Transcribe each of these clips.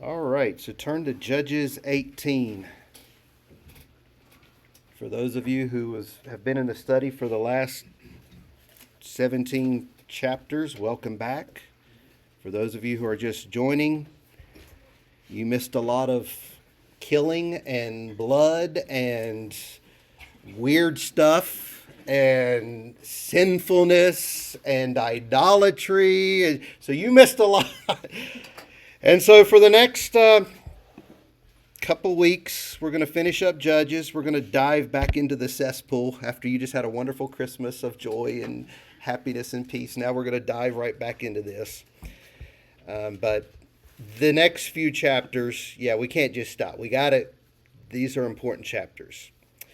All right, so turn to Judges 18. For those of you who have been in the study for the last 17 chapters, welcome back. For those of you who are just joining, you missed a lot of killing and blood and weird stuff and sinfulness and idolatry. So you missed a lot. And so for the next couple weeks, we're going to finish up Judges. We're going to dive back into the cesspool after you just had a wonderful Christmas of joy and happiness and peace. Now we're going to dive right back into this. But the next few chapters, yeah, we can't just stop. We got it. These are important chapters.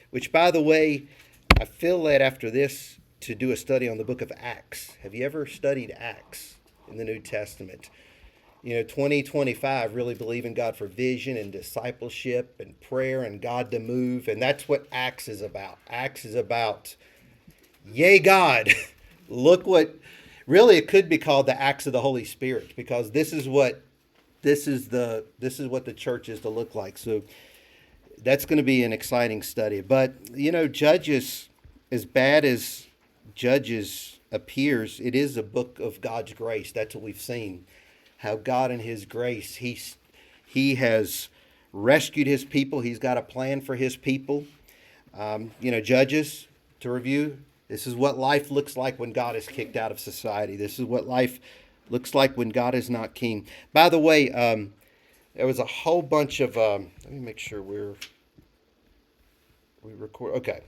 Which, by the way, I feel led after this to do a study on the book of Acts. Have you ever studied Acts in the New Testament? 2025, really believe in God for vision and discipleship and prayer and God to move. And that's what Acts is about. Acts is about, yay, God. Look what, really it could be called the Acts of the Holy Spirit, because this is what the church is to look like. So that's going to be an exciting study. But, Judges, as bad as Judges appears, it is a book of God's grace. That's what we've seen. How God in his grace, he has rescued his people. He's got a plan for his people. Judges, to review, this is what life looks like when God is kicked out of society. This is what life looks like when God is not king. By the way, there was a whole bunch of, let me make sure we record. Okay.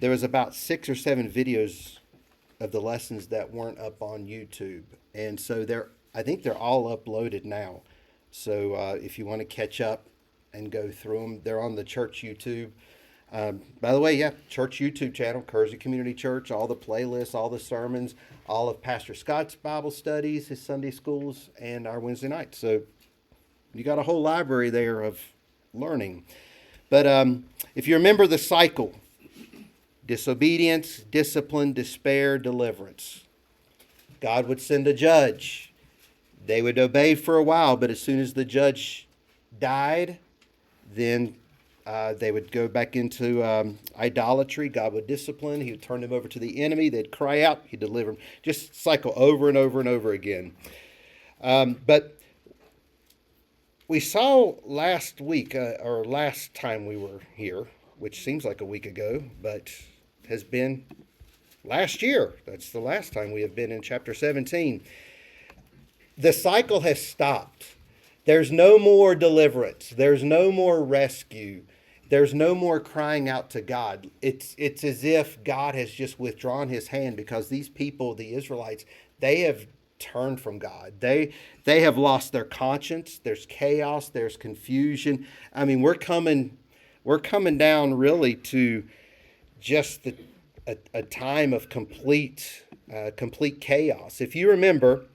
There was about 6 or 7 videos of the lessons that weren't up on YouTube. And so I think they're all uploaded now. So if you want to catch up and go through them, they're on the church YouTube. By the way, yeah, church YouTube channel, Kersey Community Church, all the playlists, all the sermons, all of Pastor Scott's Bible studies, his Sunday schools, and our Wednesday nights. So you got a whole library there of learning. But if you remember the cycle, disobedience, discipline, despair, deliverance. God would send a judge. They would obey for a while, but as soon as the judge died, then they would go back into idolatry. God would discipline. He would turn them over to the enemy. They'd cry out. He'd deliver them. Just cycle over and over and over again. But we saw last week, or last time we were here, which seems like a week ago, but has been last year. That's the last time we have been in chapter 17. The cycle has stopped. There's no more deliverance. There's no more rescue. There's no more crying out to God. It's as if God has just withdrawn his hand, because these people, the Israelites, they have turned from God. They have lost their conscience. There's chaos. There's confusion. I mean, we're coming down really to just a time of complete chaos. If you remember,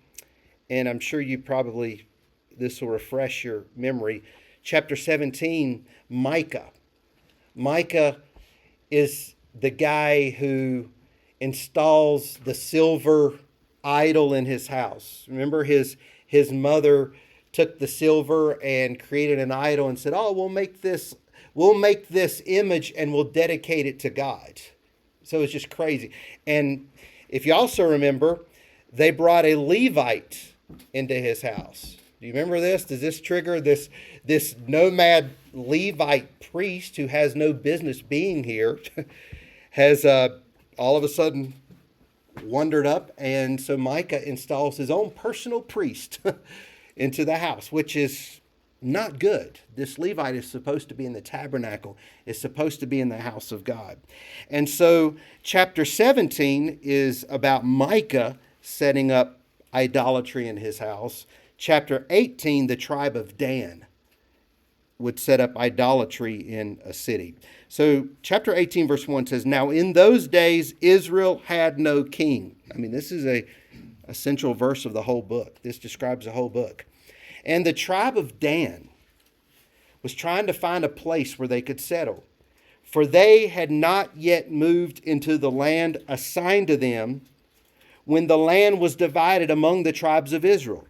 and I'm sure this will refresh your memory, chapter 17, Micah. Micah is the guy who installs the silver idol in his house. Remember, his mother took the silver and created an idol and said, "Oh, we'll make this image and we'll dedicate it to God." So it's just crazy. And if you also remember, they brought a Levite into his house. Do you remember this? Does this trigger this nomad Levite priest who has no business being here has all of a sudden wandered up, and so Micah installs his own personal priest into the house, which is not good. This Levite is supposed to be in the tabernacle, is supposed to be in the house of God. And so chapter 17 is about Micah setting up idolatry in his house. Chapter 18, the tribe of Dan would set up idolatry in a city. So chapter 18, verse 1 says, "Now in those days Israel had no king." I mean, this is a central verse of the whole book. This describes the whole book. "And the tribe of Dan was trying to find a place where they could settle, for they had not yet moved into the land assigned to them when the land was divided among the tribes of Israel.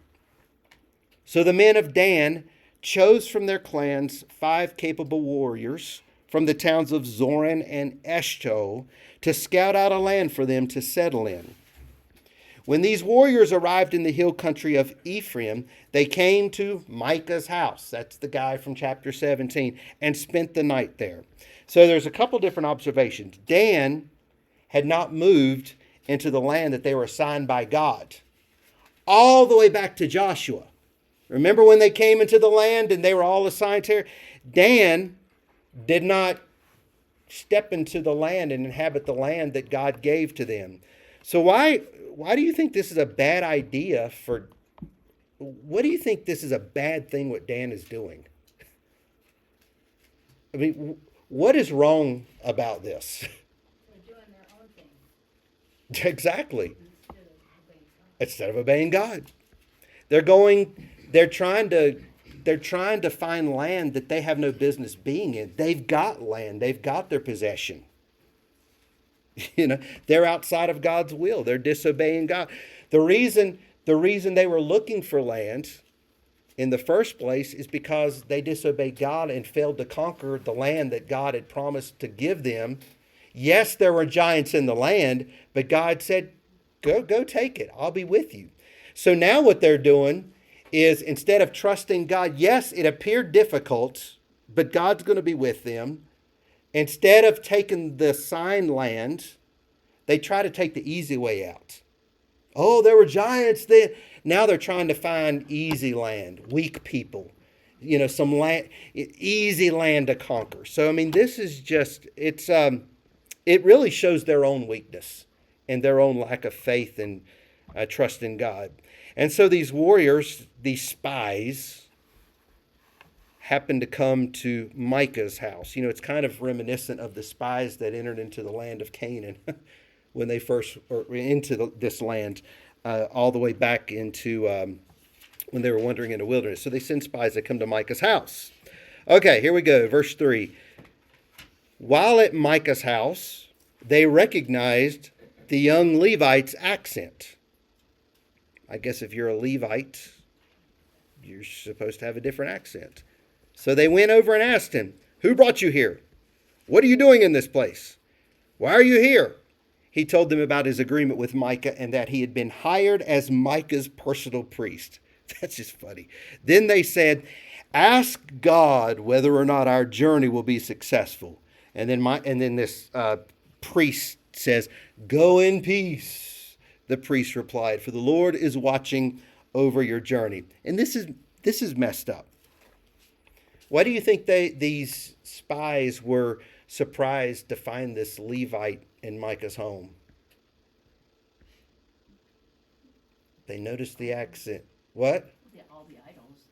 So the men of Dan chose from their clans 5 capable warriors from the towns of Zoran and Eshtaol to scout out a land for them to settle in. When these warriors arrived in the hill country of Ephraim, they came to Micah's house. That's the guy from chapter 17, and spent the night there. So there's a couple different observations. Dan had not moved into the land that they were assigned by God, all the way back to Joshua. Remember when they came into the land and they were all assigned here? Dan did not step into the land and inhabit the land that God gave to them. So why do you think this is a bad idea what do you think this is a bad thing what Dan is doing? I mean, what is wrong about this? They're doing their own thing. Exactly. Instead of obeying God. Instead of obeying God. They're trying to find land that they have no business being in. They've got land. They've got their possession. They're outside of God's will. They're disobeying God. The reason they were looking for land in the first place is because they disobeyed God and failed to conquer the land that God had promised to give them. Yes, there were giants in the land, but God said, go take it. I'll be with you. So now what they're doing is, instead of trusting God, yes, it appeared difficult, but God's going to be with them. Instead of taking the assigned land, they try to take the easy way out. Oh, there were giants then. Now they're trying to find easy land, weak people, some land, easy land to conquer. So, I mean, this is just, it really shows their own weakness and their own lack of faith and trust in God. And so these warriors, these spies, happened to come to Micah's house. It's kind of reminiscent of the spies that entered into the land of Canaan when they first, or into this land, all the way back into when they were wandering in the wilderness. So they send spies that come to Micah's house. Okay, here we go. Verse 3. While at Micah's house, they recognized the young Levite's accent. I guess if you're a Levite, you're supposed to have a different accent. So they went over and asked him, "Who brought you here? What are you doing in this place? Why are you here?" He told them about his agreement with Micah and that he had been hired as Micah's personal priest. That's just funny. Then they said, "Ask God whether or not our journey will be successful." And then this priest says, "Go in peace." The priest replied, "For the Lord is watching over your journey." And this is messed up. Why do you think these spies were surprised to find this Levite in Micah's home? They noticed the accent. What? Yeah, all the idols.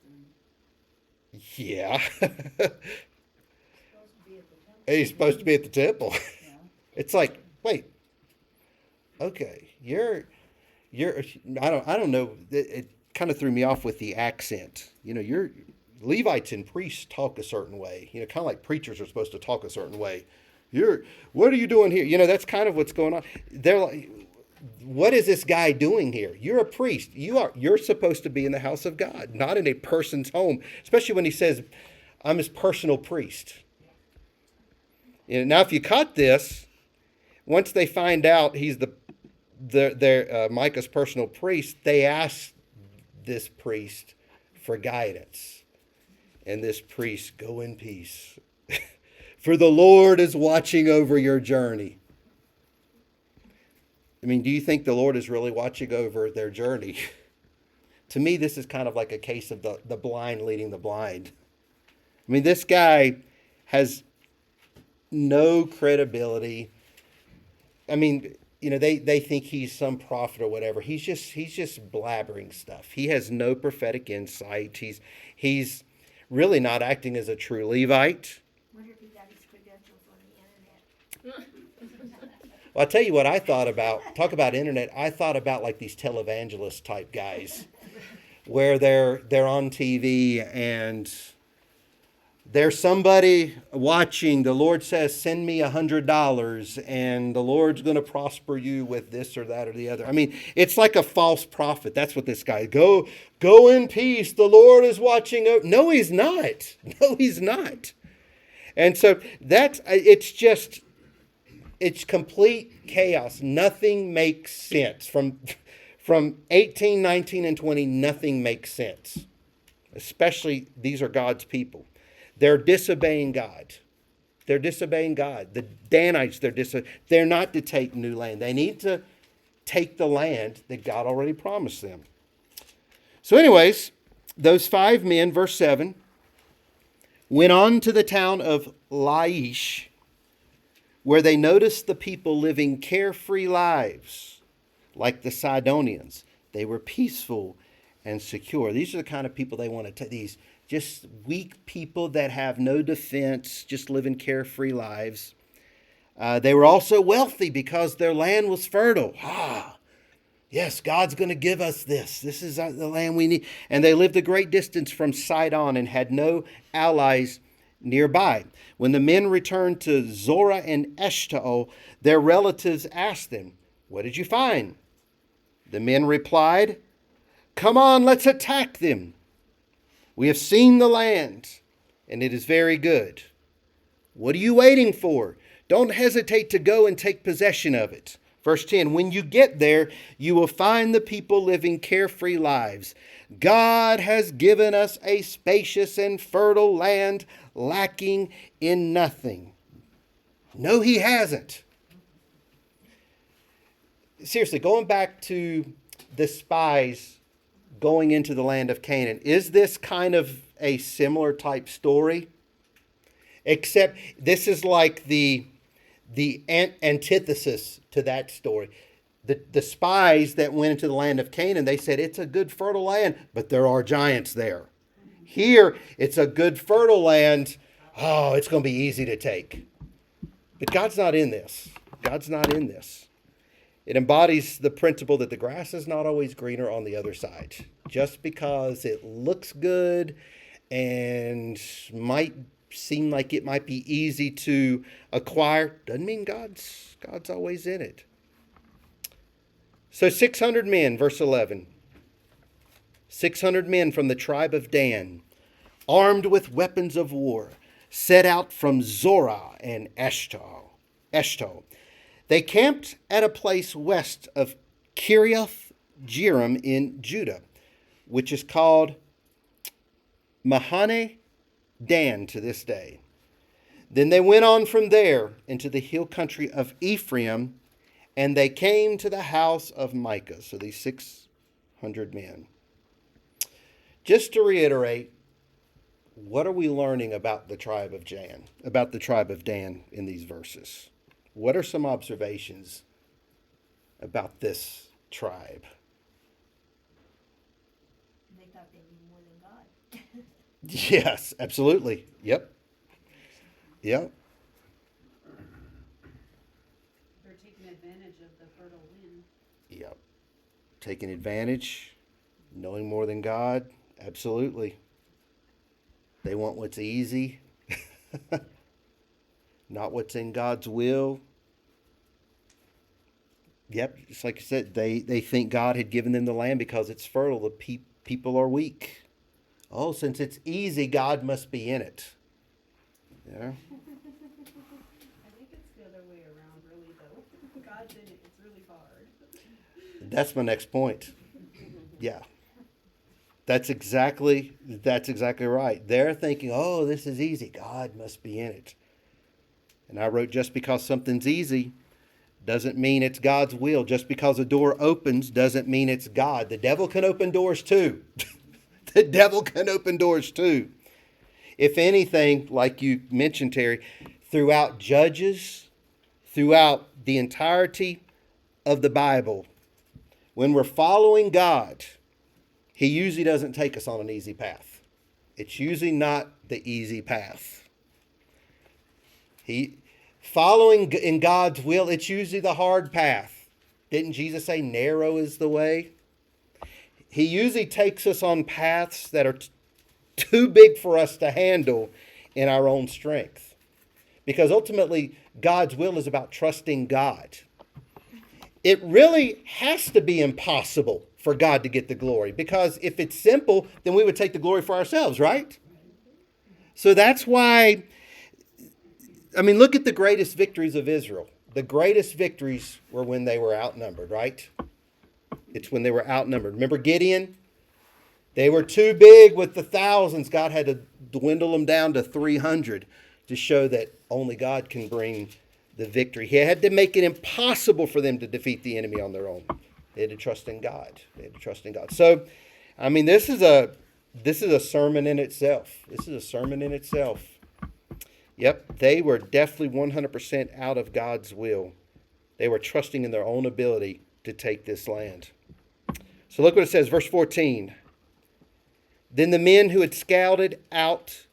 Yeah. Supposed to be at the temple. He's supposed to be at the temple. Yeah. It's like, wait. Okay, you're. I don't know. It kind of threw me off with the accent. You're Levites and priests talk a certain way. Kind of like preachers are supposed to talk a certain way. What are you doing here? That's kind of what's going on. They're like, what is this guy doing here? You're a priest. You're supposed to be in the house of God, not in a person's home. Especially when he says, "I'm his personal priest." Now, if you caught this, once they find out he's Micah's personal priest, they ask this priest for guidance. And this priest, "Go in peace. For the Lord is watching over your journey." I mean, do you think the Lord is really watching over their journey? To me, this is kind of like a case of the blind leading the blind. I mean, this guy has no credibility. I mean, they think he's some prophet or whatever. He's just blabbering stuff. He has no prophetic insight. He's really not acting as a true Levite. Wonder if he got his credentials on the internet. Well, I'll tell you what I thought about. Talk about internet. I thought about like these televangelist type guys, where they're on TV and there's somebody watching. The Lord says, send me $100 and the Lord's going to prosper you with this or that or the other. I mean, it's like a false prophet. That's what this guy, go in peace. The Lord is watching. No, he's not. No, he's not. And so it's complete chaos. Nothing makes sense. From 18, 19, and 20, nothing makes sense. Especially, these are God's people. They're disobeying God. They're disobeying God. The Danites, they're not to take new land. They need to take the land that God already promised them. So anyways, those 5 men, verse 7, went on to the town of Laish, where they noticed the people living carefree lives, like the Sidonians. They were peaceful and secure. These are the kind of people they want to take. These just weak people that have no defense, just living carefree lives. They were also wealthy because their land was fertile. Yes, God's going to give us this. This is the land we need. And they lived a great distance from Sidon and had no allies nearby. When the men returned to Zorah and Eshtaol, their relatives asked them, what did you find? The men replied, come on, let's attack them. We have seen the land, and it is very good. What are you waiting for? Don't hesitate to go and take possession of it. Verse 10, when you get there, you will find the people living carefree lives. God has given us a spacious and fertile land, lacking in nothing. No, he hasn't. Seriously, going back to the spies going into the land of Canaan, is this kind of a similar type story? Except this is like the antithesis to that story. The spies that went into the land of Canaan, they said it's a good fertile land, but there are giants there. Here, it's a good fertile land. Oh, it's going to be easy to take. But God's not in this. God's not in this. It embodies the principle that the grass is not always greener on the other side. Just because it looks good and might seem like it might be easy to acquire, doesn't mean God's always in it. So 600 men, verse 11. 600 men from the tribe of Dan, armed with weapons of war, set out from Zorah and Eshtaol. They camped at a place west of Kiriath Jearim in Judah, which is called Mahane Dan to this day. Then they went on from there into the hill country of Ephraim, and they came to the house of Micah. So these 600 men. Just to reiterate, what are we learning about the tribe of Dan in these verses? What are some observations about this tribe? They thought they knew more than God. Yes, absolutely. Yep. They're taking advantage of the fertile wind. Yep. Taking advantage, knowing more than God. Absolutely. They want what's easy, not what's in God's will. Yep, just like I said, they think God had given them the land because it's fertile. The people are weak. Oh, since it's easy, God must be in it. Yeah. I think it's the other way around, really, though. God's in it. It's really hard. That's my next point. Yeah. That's exactly right. They're thinking, oh, this is easy. God must be in it. And I wrote, just because something's easy doesn't mean it's God's will. Just because a door opens doesn't mean it's God. The devil can open doors too. The devil can open doors too. If anything, like you mentioned, Terry, throughout Judges, throughout the entirety of the Bible, when we're following God, He usually doesn't take us on an easy path. It's usually not the easy path. Following in God's will, it's usually the hard path. Didn't Jesus say narrow is the way? He usually takes us on paths that are too big for us to handle in our own strength. Because ultimately, God's will is about trusting God. It really has to be impossible for God to get the glory. Because if it's simple, then we would take the glory for ourselves, right? So that's why, I mean, look at the greatest victories of Israel. The greatest victories were when they were outnumbered, right? It's when they were outnumbered. Remember Gideon? They were too big with the thousands. God had to dwindle them down to 300 to show that only God can bring the victory. He had to make it impossible for them to defeat the enemy on their own. They had to trust in God. They had to trust in God. So, I mean, this is a sermon in itself. This is a sermon in itself. Yep, they were definitely 100% out of God's will. They were trusting in their own ability to take this land. So look what it says, verse 14. Then the men who had scouted out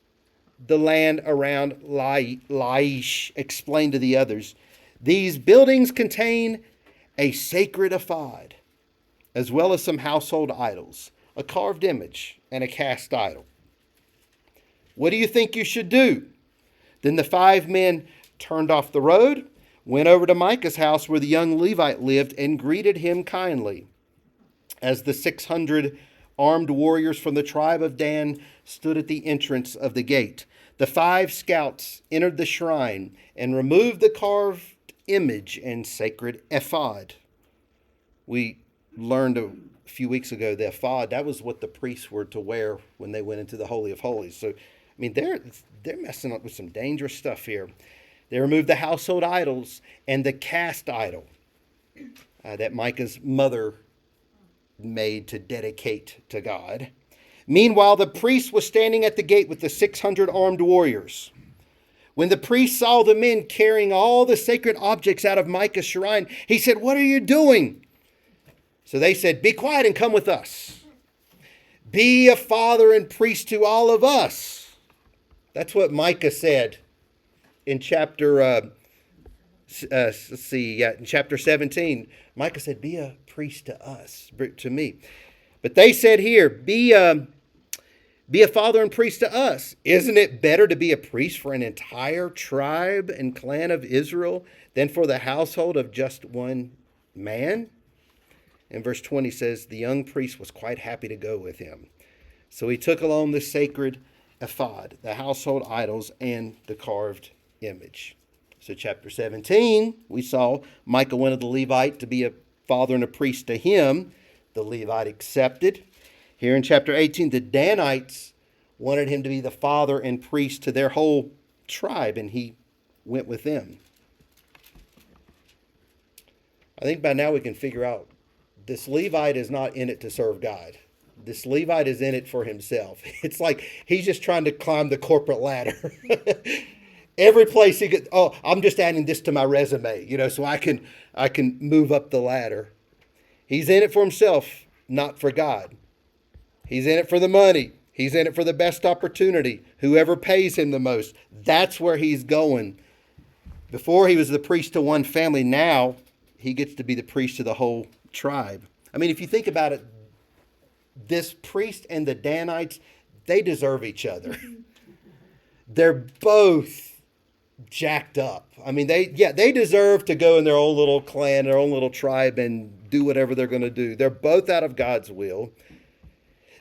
the land around Laish explained to the others, these buildings contain a sacred ephod, as well as some household idols, a carved image, and a cast idol. What do you think you should do? Then the 5 men turned off the road, went over to Micah's house where the young Levite lived, and greeted him kindly. As the 600 armed warriors from the tribe of Dan stood at the entrance of the gate, the 5 scouts entered the shrine and removed the carved image and sacred ephod. We learned a few weeks ago the ephod, that was what the priests were to wear when they went into the Holy of Holies. So, I mean, they're messing up with some dangerous stuff here. They removed the household idols and the cast idol that Micah's mother made to dedicate to God. Meanwhile, the priest was standing at the gate with the 600 armed warriors. When the priest saw the men carrying all the sacred objects out of Micah's shrine, he said, "What are you doing?" So they said, "Be quiet and come with us. Be a father and priest to all of us." That's what Micah said in chapter, in chapter 17. Micah said, "Be a priest to us," to me. But they said here, be a father and priest to us. Isn't it better to be a priest for an entire tribe and clan of Israel than for the household of just one man? And verse 20 says, the young priest was quite happy to go with him. So he took along the sacred ephod, the household idols, and the carved image. So chapter 17, we saw Micah wanted the Levite to be a father and a priest to him. The Levite accepted. Here in chapter 18, the Danites wanted him to be the father and priest to their whole tribe, and he went with them. I think by now we can figure out this Levite is not in it to serve God. This Levite is in it for himself. It's like he's just trying to climb the corporate ladder. Every place he gets, oh, I'm just adding this to my resume, so I can move up the ladder. He's in it for himself, not for God. He's in it for the money. He's in it for the best opportunity. Whoever pays him the most, that's where he's going. Before he was the priest to one family, now he gets to be the priest to the whole tribe. I mean, if you think about it, this priest and the Danites, they deserve each other. They're both jacked up. I mean, they deserve to go in their own little clan, their own little tribe, and do whatever they're going to do. They're both out of God's will.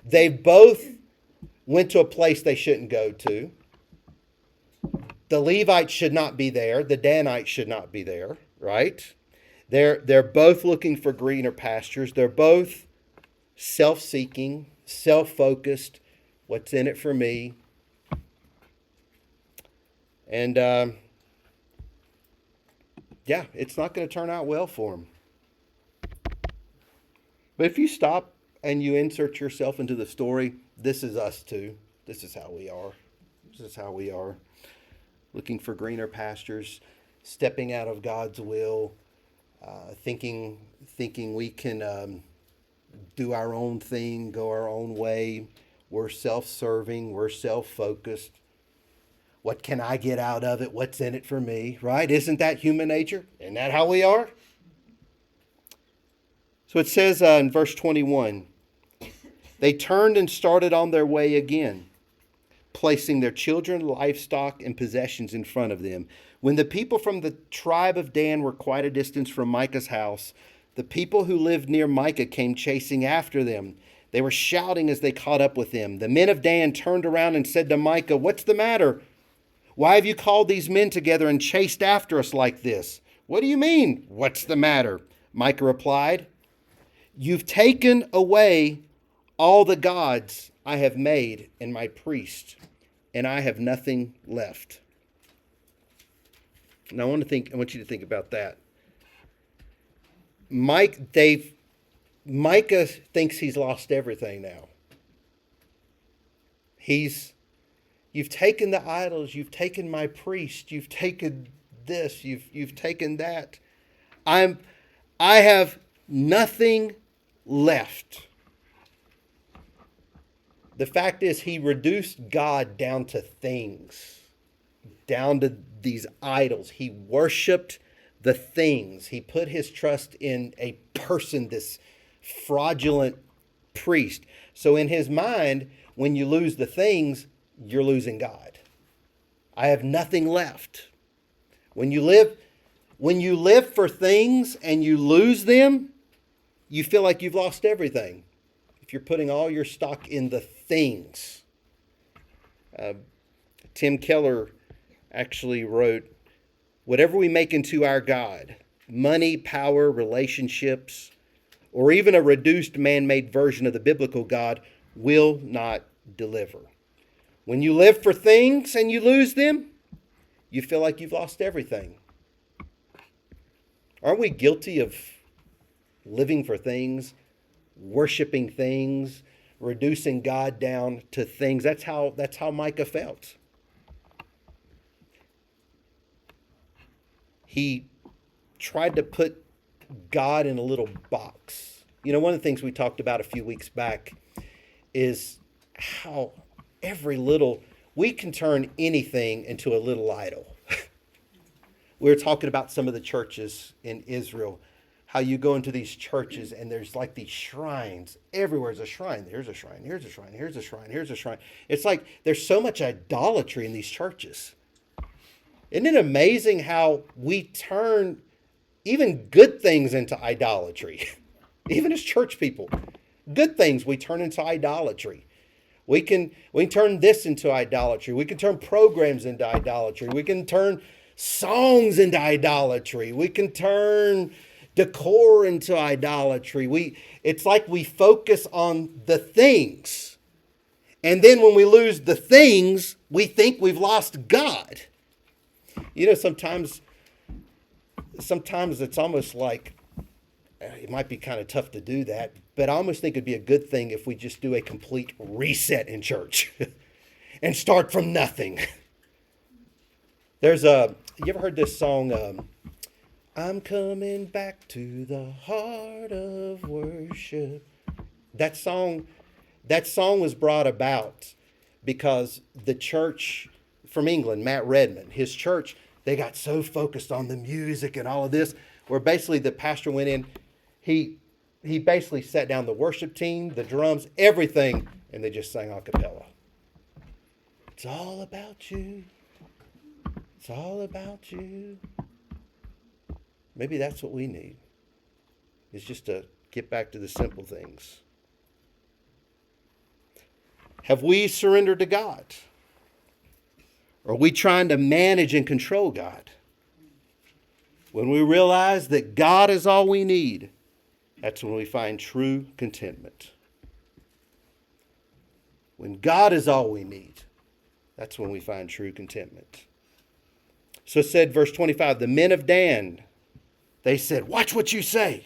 They both went to a place they shouldn't go to. The Levites should not be there. The Danites should not be there, right? They're both looking for greener pastures. They're both self-seeking, self-focused. What's in it for me? And it's not going to turn out well for them. But if you stop and you insert yourself into the story, this is us too. This is how we are. This is how we are. Looking for greener pastures, stepping out of God's will, thinking we can do our own thing, go our own way. We're self-serving. We're self-focused. What can I get out of it? What's in it for me? Right? Isn't that human nature? Isn't that how we are? So it says in verse 21, they turned and started on their way again. placing their children, livestock, and possessions in front of them. When the people from the tribe of Dan were quite a distance from Micah's house, the people who lived near Micah came chasing after them. They were shouting as they caught up with them. The men of Dan turned around and said to Micah, "What's the matter? Why have you called these men together and chased after us like this?" "What do you mean, what's the matter?" Micah replied. "You've taken away all the gods I have made and my priest, and I have nothing left." Now I want you to think about that. Micah thinks he's lost everything now. You've taken the idols, you've taken my priest, you've taken this, you've taken that. I have nothing left. The fact is, he reduced God down to things, down to these idols. He worshiped the things. He put his trust in a person, this fraudulent priest. So in his mind, when you lose the things, you're losing God. I have nothing left. When you live for things and you lose them, you feel like you've lost everything. If you're putting all your stock in the things. Tim Keller actually wrote, "Whatever we make into our God, money, power, relationships, or even a reduced man-made version of the biblical God, will not deliver." When you live for things and you lose them, you feel like you've lost everything. Aren't we guilty of living for things, worshiping things, reducing God down to things? That's how Micah felt. He tried to put God in a little box. You know, one of the things we talked about a few weeks back is how we can turn anything into a little idol. We were talking about some of the churches in Israel, how you go into these churches and there's like these shrines. Everywhere's a shrine. Here's a shrine, here's a shrine, here's a shrine, here's a shrine. It's like there's so much idolatry in these churches. Isn't it amazing how we turn even good things into idolatry? Even as church people, good things we turn into idolatry. We can turn this into idolatry. We can turn programs into idolatry. We can turn songs into idolatry. We can turn decor into idolatry. It's like we focus on the things. And then when we lose the things, we think we've lost God. You know, sometimes it's almost like, it might be kind of tough to do that, but I almost think it'd be a good thing if we just do a complete reset in church and start from nothing. You ever heard this song, "I'm coming back to the heart of worship"? That song was brought about because the church from England, Matt Redman, his church, they got so focused on the music and all of this, where basically the pastor went in, he basically sat down the worship team, the drums, everything, and they just sang a cappella. It's all about you. It's all about you. Maybe that's what we need, is just to get back to the simple things. Have we surrendered to God? Are we trying to manage and control God? When we realize that God is all we need, that's when we find true contentment. When God is all we need, that's when we find true contentment. So it said, verse 25, the men of Dan, they said, "Watch what you say.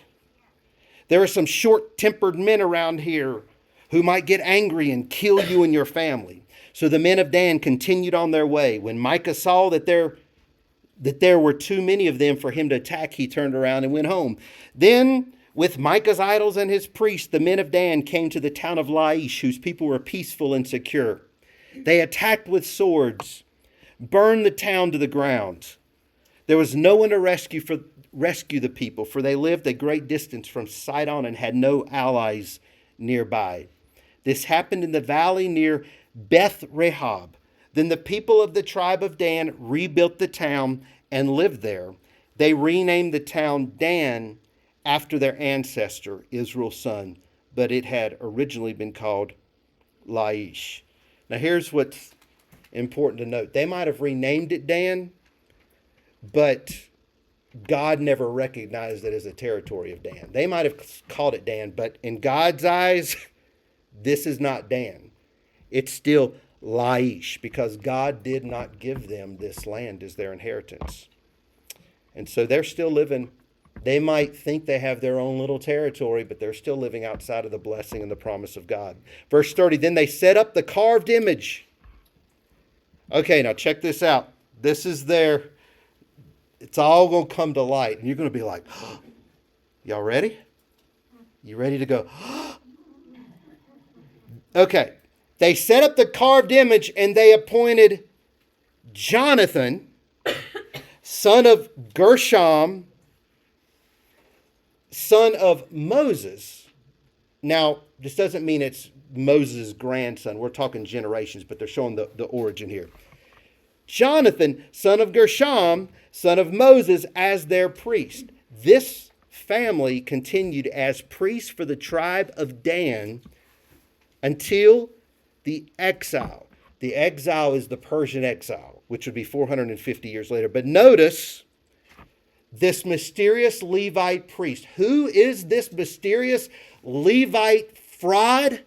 There are some short-tempered men around here who might get angry and kill you and your family." So the men of Dan continued on their way. When Micah saw that there were too many of them for him to attack, he turned around and went home. Then, with Micah's idols and his priests, the men of Dan came to the town of Laish, whose people were peaceful and secure. They attacked with swords, burned the town to the ground. There was no one to rescue the people, for they lived a great distance from Sidon and had no allies nearby. This happened in the valley near Beth Rehob. Then the people of the tribe of Dan rebuilt the town and lived there. They renamed the town Dan after their ancestor, Israel's son, but it had originally been called Laish. Now here's what's important to note. They might have renamed it Dan, but God never recognized it as a territory of Dan. They might have called it Dan, but in God's eyes, this is not Dan. It's still Laish, because God did not give them this land as their inheritance. And so they're still living. They might think they have their own little territory, but they're still living outside of the blessing and the promise of God. Verse 30, then they set up the carved image. Okay, now check this out. This is their, it's all going to come to light. And you're going to be like, oh, y'all ready? You ready to go? Okay. They set up the carved image and they appointed Jonathan, son of Gershom, son of Moses. Now, this doesn't mean it's Moses' grandson. We're talking generations, but they're showing the origin here. Jonathan, son of Gershom, son of Moses, as their priest. This family continued as priests for the tribe of Dan until the exile. The exile is the Persian exile, which would be 450 years later. But notice this mysterious Levite priest. Who is this mysterious Levite fraud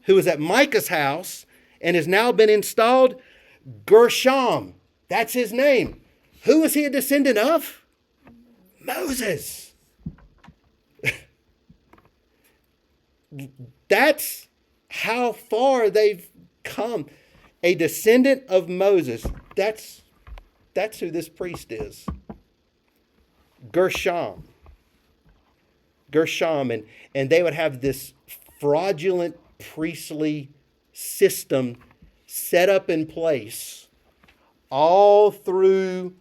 who was at Micah's house and has now been installed? Gershom. That's his name. Who is he a descendant of? Moses. That's how far they've come. A descendant of Moses. That's who this priest is. Gershom. And they would have this fraudulent priestly system set up in place all through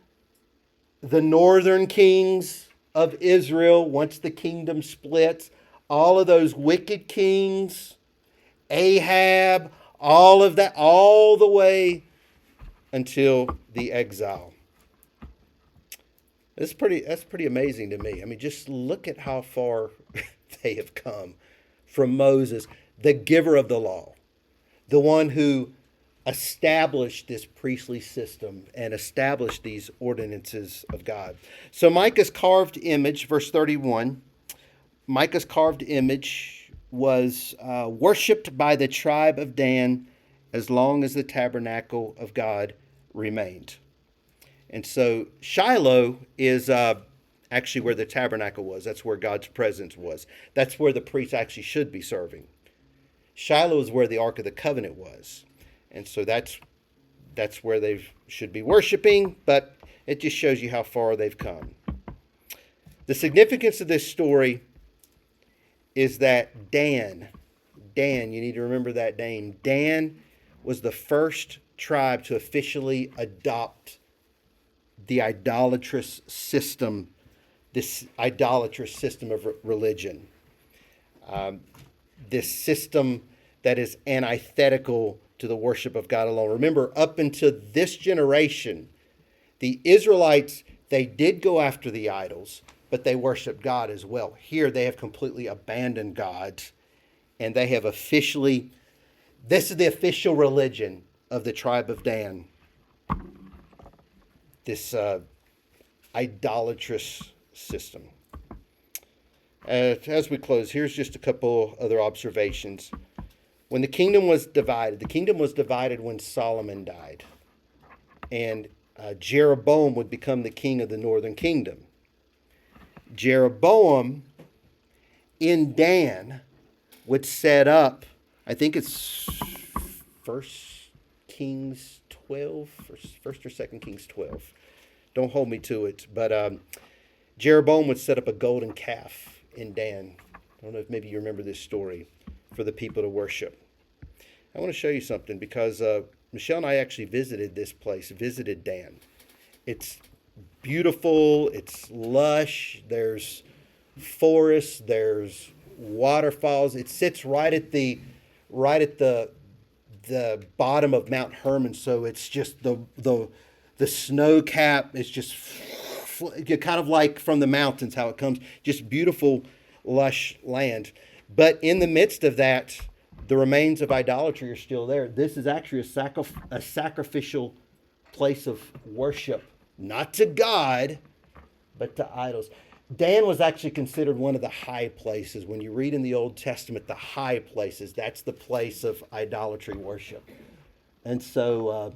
the northern kings of Israel. Once the kingdom splits, all of those wicked kings, Ahab, all of that, all the way until the exile. That's pretty amazing to me. I mean, just look at how far they have come from Moses, the giver of the law, the one who established this priestly system and established these ordinances of God. So Micah's carved image, verse 31, Micah's carved image was worshipped by the tribe of Dan as long as the tabernacle of God remained. And so Shiloh is actually where the tabernacle was. That's where God's presence was. That's where the priests actually should be serving. Shiloh is where the Ark of the Covenant was. And so that's where they should be worshiping, but it just shows you how far they've come. The significance of this story is that Dan, you need to remember that name. Dan was the first tribe to officially adopt the idolatrous system, this idolatrous system of religion. This system that is antithetical to the worship of God alone. Remember, up until this generation, the Israelites, they did go after the idols, but they worshiped God as well. Here, they have completely abandoned God, and they have officially, this is the official religion of the tribe of Dan. This idolatrous system. As we close, here's just a couple other observations. When the kingdom was divided when Solomon died. And Jeroboam would become the king of the northern kingdom. Jeroboam in Dan would set up, I think it's 1 Kings 12, first or 2 Kings 12. Don't hold me to it. But Jeroboam would set up a golden calf in Dan. I don't know if maybe you remember this story, for the people to worship. I want to show you something because Michelle and I actually visited this place, visited Dan. It's beautiful, it's lush, there's forests, there's waterfalls. It sits right at the the bottom of Mount Hermon, so it's just the snow cap is just kind of like from the mountains how it comes, just beautiful, lush land. But in the midst of that, the remains of idolatry are still there. This is actually a sacrificial place of worship, not to God, but to idols. Dan was actually considered one of the high places. When you read in the Old Testament, the high places, that's the place of idolatry worship. And so,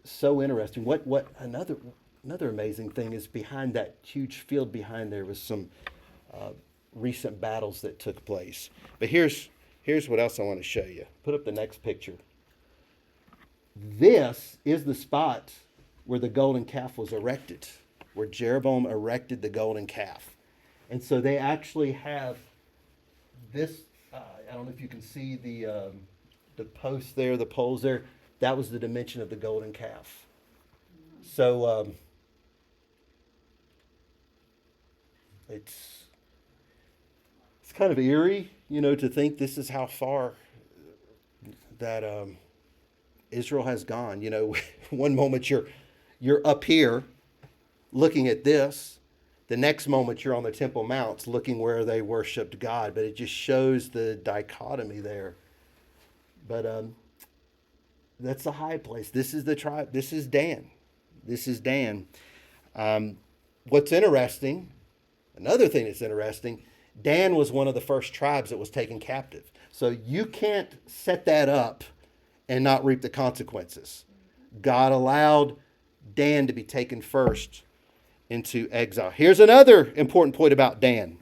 so interesting. What another amazing thing is behind that huge field behind there was some recent battles that took place. But here's what else I want to show you. Put up the next picture. This is the spot where the golden calf was erected, where Jeroboam erected the golden calf. And so they actually have this, I don't know if you can see the posts there, the poles there. That was the dimension of the golden calf. So it's kind of eerie, to think this is how far that Israel has gone. One moment you're up here looking at this. The next moment you're on the Temple Mounts looking where they worshiped God. But it just shows the dichotomy there. But that's the high place. This is the tribe. This is Dan. This is Dan. What's interesting, another thing that's interesting, Dan was one of the first tribes that was taken captive. So you can't set that up and not reap the consequences. God allowed Dan to be taken first into exile. Here's another important point about Dan.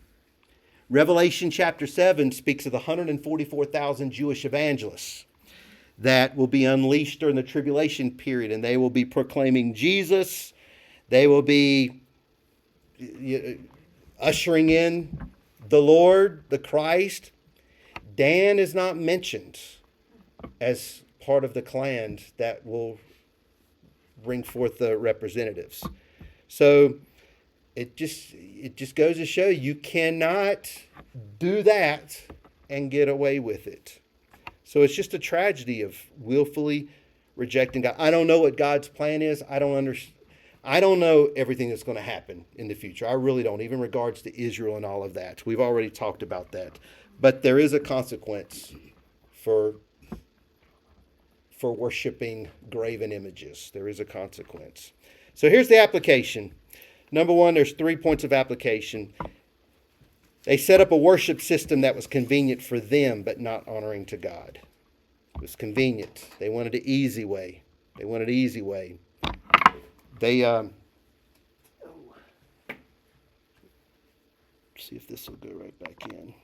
Revelation chapter 7 speaks of the 144,000 Jewish evangelists that will be unleashed during the tribulation period, and they will be proclaiming Jesus. They will be ushering in the Lord, the Christ. Dan is not mentioned as part of the clan that will bring forth the representatives. So it just goes to show you cannot do that and get away with it. So it's just a tragedy of willfully rejecting God. I don't know what God's plan is. I don't know everything that's going to happen in the future. I really don't, even in regards to Israel and all of that. We've already talked about that. But there is a consequence for worshiping graven images. There is a consequence. So here's the application. Number one, there's 3 points of application. They set up a worship system that was convenient for them, but not honoring to God. It was convenient. They wanted an easy way. They, see if this will go right back in.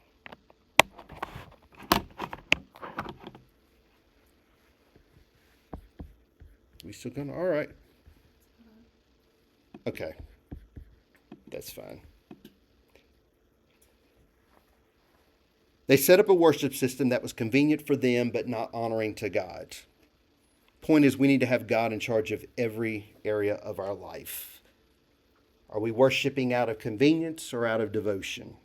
We still going? All right. Okay. That's fine. They set up a worship system that was convenient for them, but not honoring to God. Point is, we need to have God in charge of every area of our life. Are we worshiping out of convenience or out of devotion?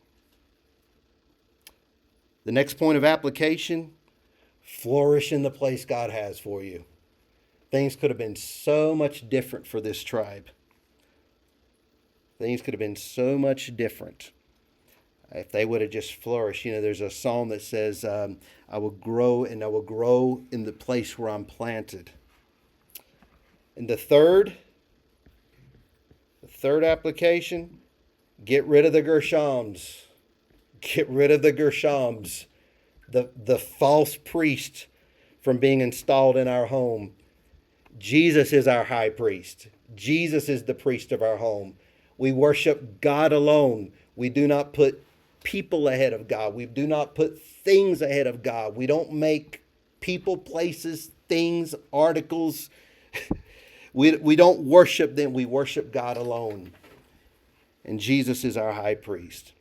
The next point of application, flourish in the place God has for you. Things could have been so much different for this tribe. Things could have been so much different if they would have just flourished. There's a psalm that says, I will grow and I will grow in the place where I'm planted. And the third application, get rid of the Gershoms. Get rid of the Gershoms, the false priest from being installed in our home. Jesus is our high priest. Jesus is the priest of our home. We worship God alone. We do not put people ahead of God. We do not put things ahead of God. We don't make people, places, things, articles. We don't worship them. We worship God alone. And Jesus is our high priest.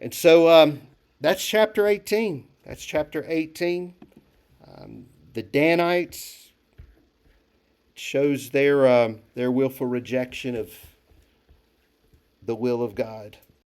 And so that's chapter 18. That's chapter 18. The Danites shows their willful rejection of the will of God.